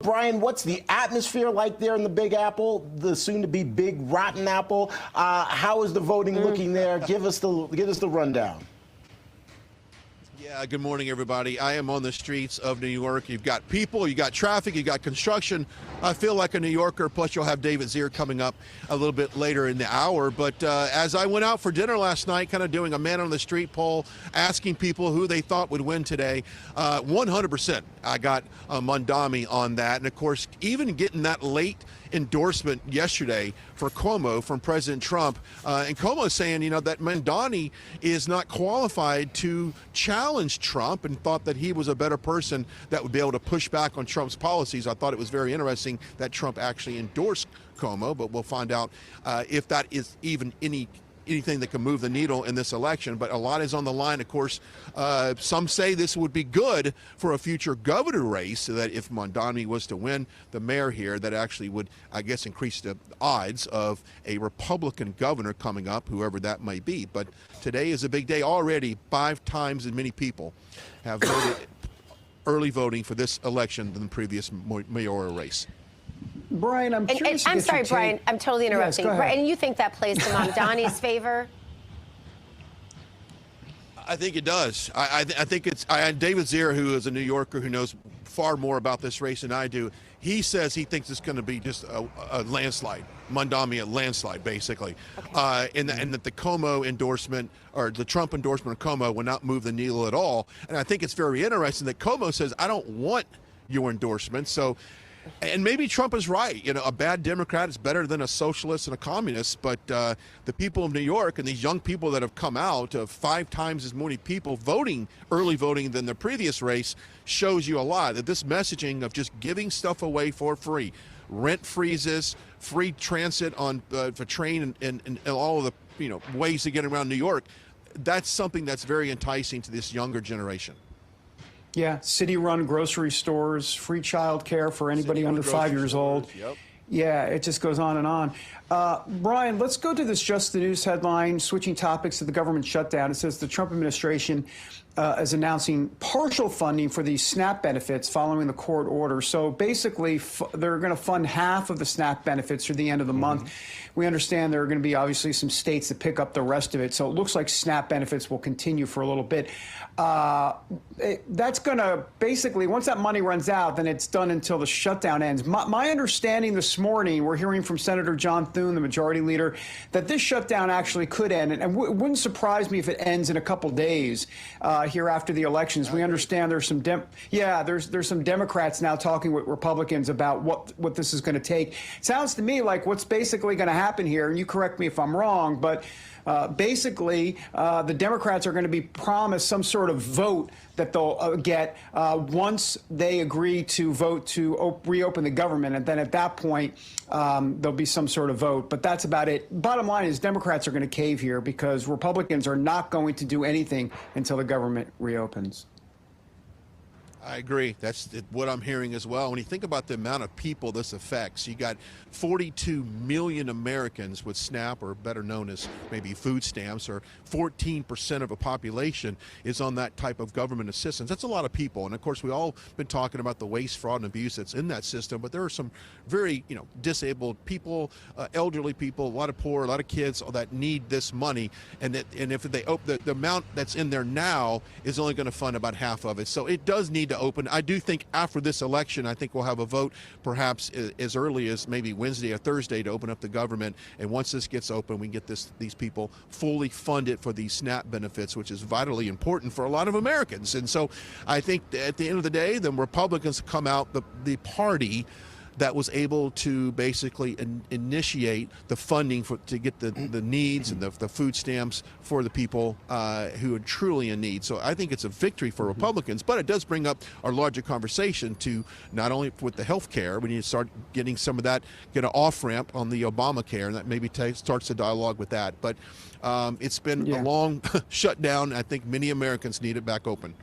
Brian, what's the atmosphere like there in the Big Apple, the soon-to-be Big Rotten Apple? How is the voting looking there? Give us the rundown. Yeah, good morning, everybody. I am on the streets of New York. You've got people, you got traffic, you got construction. I feel like a New Yorker, plus you'll have David Zier coming up a little bit later in the hour. But as I went out for dinner last night, kind of doing a man on the street poll, asking people who they thought would win today, 100% I got Mondami on that. And of course, even getting that late endorsement yesterday for Cuomo from President Trump. And Cuomo saying, you know, that Mondami is not qualified to challenge Trump and thought that he was a better person that would be able to push back on Trump's policies. I thought it was very interesting that Trump actually endorsed Cuomo, but we'll find out if that is even anything that can move the needle in this election. But a lot is on the line. Of course, some say this would be good for a future governor race, so that if Mondami was to win the mayor here, that actually would, I guess, increase the odds of a Republican governor coming up, whoever that may be. But today is a big day. Already 5 times as many people have voted early voting for this election than the previous mayoral race. Brian, I'm curious. I'm sorry, Brian. I'm totally interrupting. Yes, Brian, you think that plays to Mondani's favor? I think it does. I think it's David Zier, who is a New Yorker who knows far more about this race than I do. He says he thinks it's going to be just a landslide, Mondami, a landslide, basically. Okay. And that the Cuomo endorsement, or the Trump endorsement of Cuomo, will not move the needle at all. And I think it's very interesting that Cuomo says, I don't want your endorsement. So, and maybe Trump is right. You know, a bad Democrat is better than a socialist and a communist. But the people of New York and these young people that have come out, 5 times as many people early voting than the previous race, shows you a lot. That this messaging of just giving stuff away for free, rent freezes, free transit on for train and all of the ways to get around New York, that's something that's very enticing to this younger generation. Yeah, city-run grocery stores, free child care for anybody under 5 years old. Yep. Yeah, it just goes on and on. Brian, let's go to this Just the News headline, switching topics to the government shutdown. It says the Trump administration is announcing partial funding for these SNAP benefits following the court order. So basically, they're going to fund half of the SNAP benefits through the end of the month. We understand there are going to be obviously some states that pick up the rest of it. So it looks like SNAP benefits will continue for a little bit. That's going to basically, once that money runs out, then it's done until the shutdown ends. My understanding this morning, we're hearing from Senator John Thune, the majority leader, that this shutdown actually could end. And it wouldn't surprise me if it ends in a couple days here after the elections. We understand there's some there's some Democrats now talking with Republicans about what this is going to take. It sounds to me like what's basically going to happen here, and you correct me if I'm wrong, but basically, the Democrats are going to be promised some sort of vote that they'll get once they agree to vote to reopen the government. And then at that point, there'll be some sort of vote. But that's about it. Bottom line is Democrats are going to cave here because Republicans are not going to do anything until the government reopens. I agree. That's what I'm hearing as well. When you think about the amount of people this affects, you got 42 million Americans with SNAP, or better known as maybe food stamps, or 14% of a population is on that type of government assistance. That's a lot of people. And of course, we all been talking about the waste, fraud, and abuse that's in that system. But there are some very, disabled people, elderly people, a lot of poor, a lot of kids that need this money. And if they open the amount that's in there now is only going to fund about half of it. So it does need to open. I do think after this election, I think we'll have a vote perhaps as early as maybe Wednesday or Thursday to open up the government. And once this gets open, we can get these people fully funded for these SNAP benefits, which is vitally important for a lot of Americans. And so I think at the end of the day, the Republicans come out, the party that was able to basically initiate the funding to get the needs and the food stamps for the people who are truly in need. So I think it's a victory for Republicans, but it does bring up our larger conversation to not only with the health care, we need to start getting some of that, get an off-ramp on the Obamacare, and that maybe starts the dialogue with that. But it's been a long shutdown. I think many Americans need it back open.